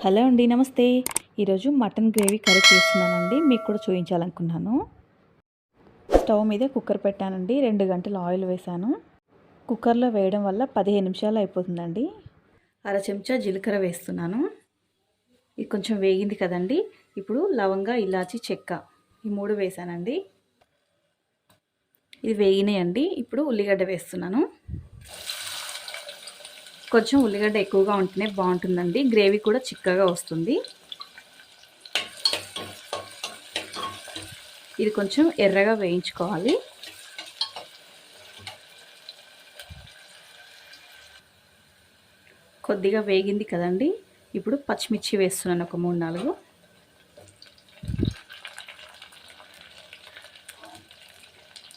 Hello అండి, నమస్తే. ఈరోజు మటన్ గ్రేవీ కర్రీ చేస్తున్నానండి. మీకు కూడా చూపించాలనుకున్నాను. స్టవ్ మీద కుక్కర్ పెట్టానండి. 2 గంటలు ఆయిల్ వేసాను. కుక్కర్లో వేయడం వల్ల 15 నిమిషాలు అయిపోతుందండి. అర చెంచా జీలకర్ర వేస్తున్నాను. ఇది కొంచెం వేగింది కదండి. ఇప్పుడు లవంగా, ఇలాచి, చెక్క ఈ 3 వేసానండి. ఇది వేగినాయండి. ఇప్పుడు ఉల్లిగడ్డ వేస్తున్నాను. కొంచెం ఉల్లిగడ్డ ఎక్కువగా ఉంటేనే బాగుంటుందండి. గ్రేవీ కూడా చిక్కగా వస్తుంది. ఇది కొంచెం ఎర్రగా వేయించుకోవాలి. కొద్దిగా వేగింది కదండి. ఇప్పుడు పచ్చిమిర్చి వేస్తున్నాను, ఒక 3-4.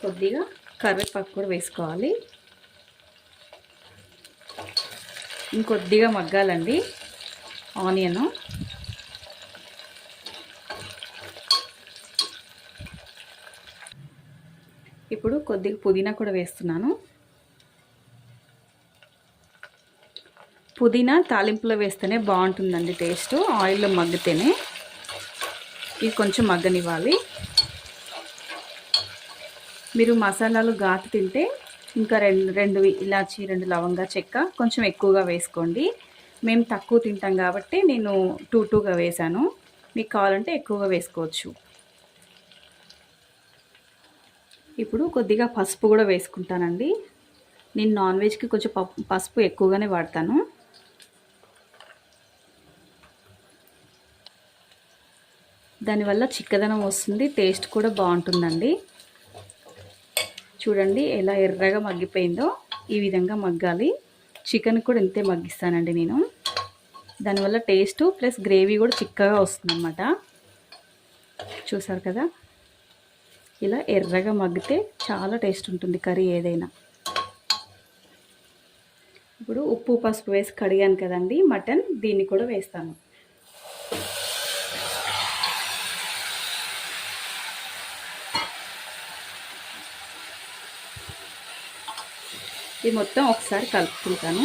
కొద్దిగా కరివేపాకు కూడా వేసుకోవాలి. ఇంకొద్దిగా మగ్గాలండి ఆనియన్. ఇప్పుడు కొద్దిగా పుదీనా కూడా వేస్తున్నాను. పుదీనా తాలింపులో వేస్తేనే బాగుంటుందండి టేస్ట్, ఆయిల్లో మగ్గితేనే. ఇది కొంచెం మగ్గనివ్వాలి. మీరు మసాలాలు ఘాటు తింటే ఇంకా రెండు ఇలాచి, 2 లవంగా, చెక్క కొంచెం ఎక్కువగా వేసుకోండి. మేము తక్కువ తింటాం కాబట్టి నేను 2గా వేసాను. మీకు కావాలంటే ఎక్కువగా వేసుకోవచ్చు. ఇప్పుడు కొద్దిగా పసుపు కూడా వేసుకుంటానండి. నేను నాన్ వెజ్కి కొంచెం పసుపు ఎక్కువగానే వాడతాను. దానివల్ల చిక్కదనం వస్తుంది, టేస్ట్ కూడా బాగుంటుందండి. చూడండి ఎలా ఎర్రగా మగ్గిపోయిందో. ఈ విధంగా మగ్గాలి. చికెన్ కూడా ఇంతే మగ్గిస్తానండి నేను. దానివల్ల టేస్ట్ ప్లస్ గ్రేవీ కూడా చిక్కగా వస్తుందన్నమాట. చూసారు కదా, ఇలా ఎర్రగా మగ్గితే చాలా టేస్ట్ ఉంటుంది కర్రీ ఏదైనా. ఇప్పుడు ఉప్పు, పసుపు వేసి కడిగాను కదండి మటన్, దీన్ని కూడా వేస్తాను. ఇది మొత్తం ఒకసారి కలుపుకుంటాను.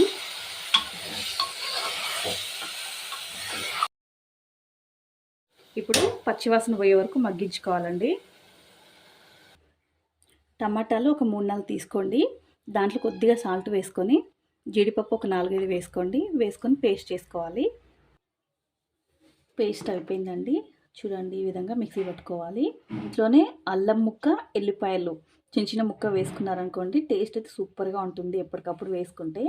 ఇప్పుడు పచ్చివాసన పోయే వరకు మగ్గించుకోవాలండి. టమాటాలు ఒక 3-4 తీసుకోండి. దాంట్లో కొద్దిగా సాల్ట్ వేసుకొని, జీడిపప్పు ఒక 4-5 వేసుకోండి. వేసుకొని పేస్ట్ చేసుకోవాలి. పేస్ట్ అయిపోయిందండి. చూడండి, ఈ విధంగా మిక్సీ పట్టుకోవాలి. ఇంట్లోనే అల్లం ముక్క, ఎల్లిపాయలు చిన్న ముక్క వేసుకున్నారనుకోండి, టేస్ట్ అయితే సూపర్గా ఉంటుంది. ఎప్పటికప్పుడు వేసుకుంటే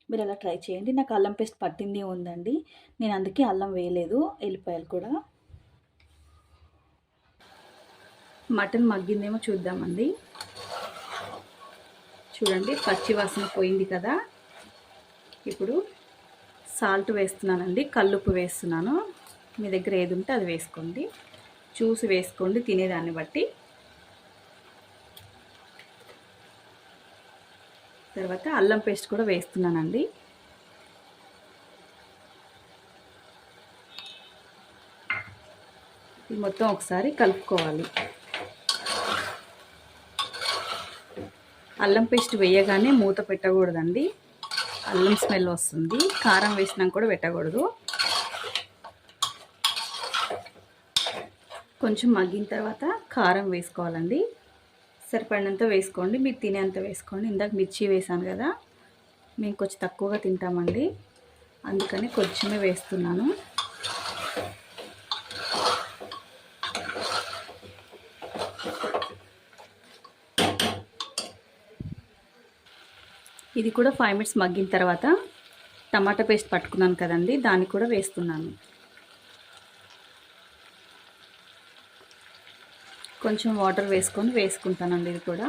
మీరు అలా ట్రై చేయండి. నాకు అల్లం పేస్ట్ పట్టింది ఉందండి, నేను అందుకే అల్లం వేయలేదు, ఎల్లిపాయలు కూడా. మటన్ మగ్గిందేమో చూద్దామండి. చూడండి, పచ్చి వాసన పోయింది కదా. ఇప్పుడు సాల్ట్ వేస్తున్నానండి, కల్లుప్పు వేస్తున్నాను. మీ దగ్గర ఏది ఉంటే అది వేసుకోండి, చూసి వేసుకోండి తినేదాన్ని బట్టి. తర్వాత అల్లం పేస్ట్ కూడా వేస్తున్నానండి. ఇది మొత్తం ఒకసారి కలుపుకోవాలి. అల్లం పేస్ట్ వేయగానే మూత పెట్టకూడదండి, అల్లం స్మెల్ వస్తుంది. కారం వేసినాక కూడా పెట్టకూడదు. కొంచెం మగ్గిన తర్వాత కారం వేసుకోవాలండి. సరిపడినంత వేసుకోండి, మీరు తినేంత వేసుకోండి. ఇందాక మిర్చి వేసాను కదా, మేము కొంచెం తక్కువగా తింటామండి, అందుకని కొంచెమే వేస్తున్నాను. ఇది కూడా 5 మినిట్స్ మగ్గిన తర్వాత టమాటా పేస్ట్ పట్టుకున్నాను కదండి, దాన్ని కూడా వేస్తున్నాను. కొంచెం వాటర్ వేసుకుంటానండి. ఇది కూడా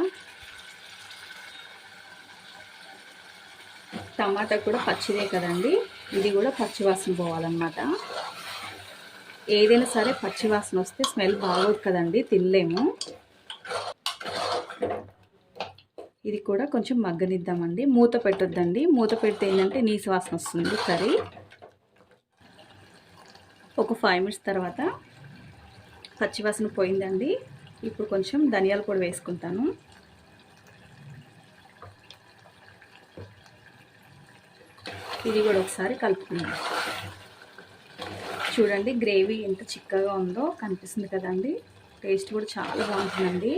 టమాటా కూడా పచ్చిదే కదండి, ఇది కూడా పచ్చివాసన పోవాలన్నమాట. ఏదైనా సరే పచ్చివాసన వస్తే స్మెల్ బాగోదు కదండి, తినలేము. ఇది కూడా కొంచెం మగ్గనిద్దామండి. మూత పెట్టొద్దండి, మూత పెడితే ఏంటంటే నీసు వాసన వస్తుంది కర్రీ. ఒక 5 మినిట్స్ తర్వాత పచ్చివాసన పోయిందండి. ఇప్పుడు కొంచెం ధనియాల పొడి వేసుకుంటాను. ఇది కూడా ఒకసారి కలుపుకుందాం. చూడండి గ్రేవీ ఎంత చిక్కగా ఉందో కనిపిస్తుంది కదండి. టేస్ట్ కూడా చాలా బాగుంటుందండి.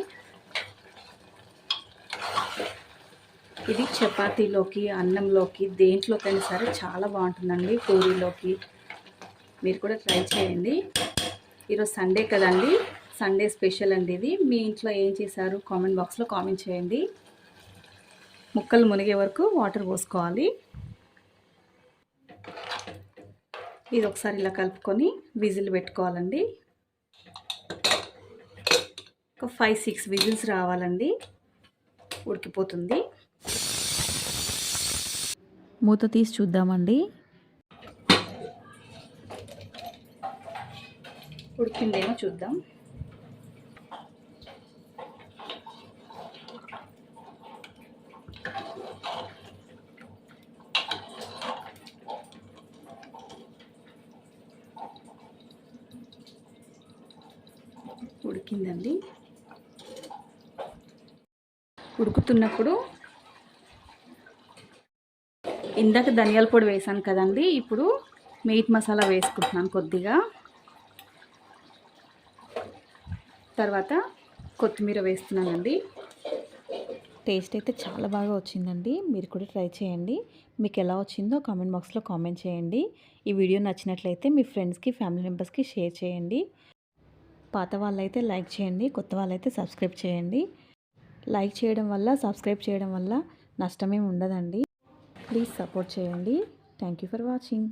ఇది చపాతీలోకి, అన్నంలోకి, దేంట్లోకైనా సరే చాలా బాగుంటుందండి. పూరీలోకి మీరు కూడా ట్రై చేయండి. ఈరోజు సండే కదండి, సండే స్పెషల్ అండి ఇది. మీ ఇంట్లో ఏం చేశారు కామెంట్ బాక్స్లో కామెంట్ చేయండి. ముక్కలు మునిగే వరకు వాటర్ పోసుకోవాలి. ఇది ఒకసారి ఇలా కలుపుకొని విజిల్ పెట్టుకోవాలండి. ఒక 5-6 విజిల్స్ రావాలండి, ఉడికిపోతుంది. మూత తీసి చూద్దామండి. ఉడికిందేమో చూద్దాం. ఉడికిందండి. ఉడుకుతున్నప్పుడు ఇందాక ధనియాల పొడి వేసాను కదండి, ఇప్పుడు మీట్ మసాలా వేసుకుంటున్నాను కొద్దిగా. తర్వాత కొత్తిమీర వేస్తున్నానండి. టేస్ట్ అయితే చాలా బాగా వచ్చిందండి. మీరు కూడా ట్రై చేయండి. మీకు ఎలా వచ్చిందో కామెంట్ బాక్స్లో కామెంట్ చేయండి. ఈ వీడియో నచ్చినట్లయితే మీ ఫ్రెండ్స్కి, ఫ్యామిలీ మెంబర్స్కి షేర్ చేయండి. పాత వాళ్ళైతే లైక్ చేయండి, కొత్త వాళ్ళైతే సబ్స్క్రైబ్ చేయండి. లైక్ చేయడం వల్ల, సబ్స్క్రైబ్ చేయడం వల్ల నష్టమేమి ఉండదండి. ప్లీజ్ సపోర్ట్ చేయండి. Thank you for watching.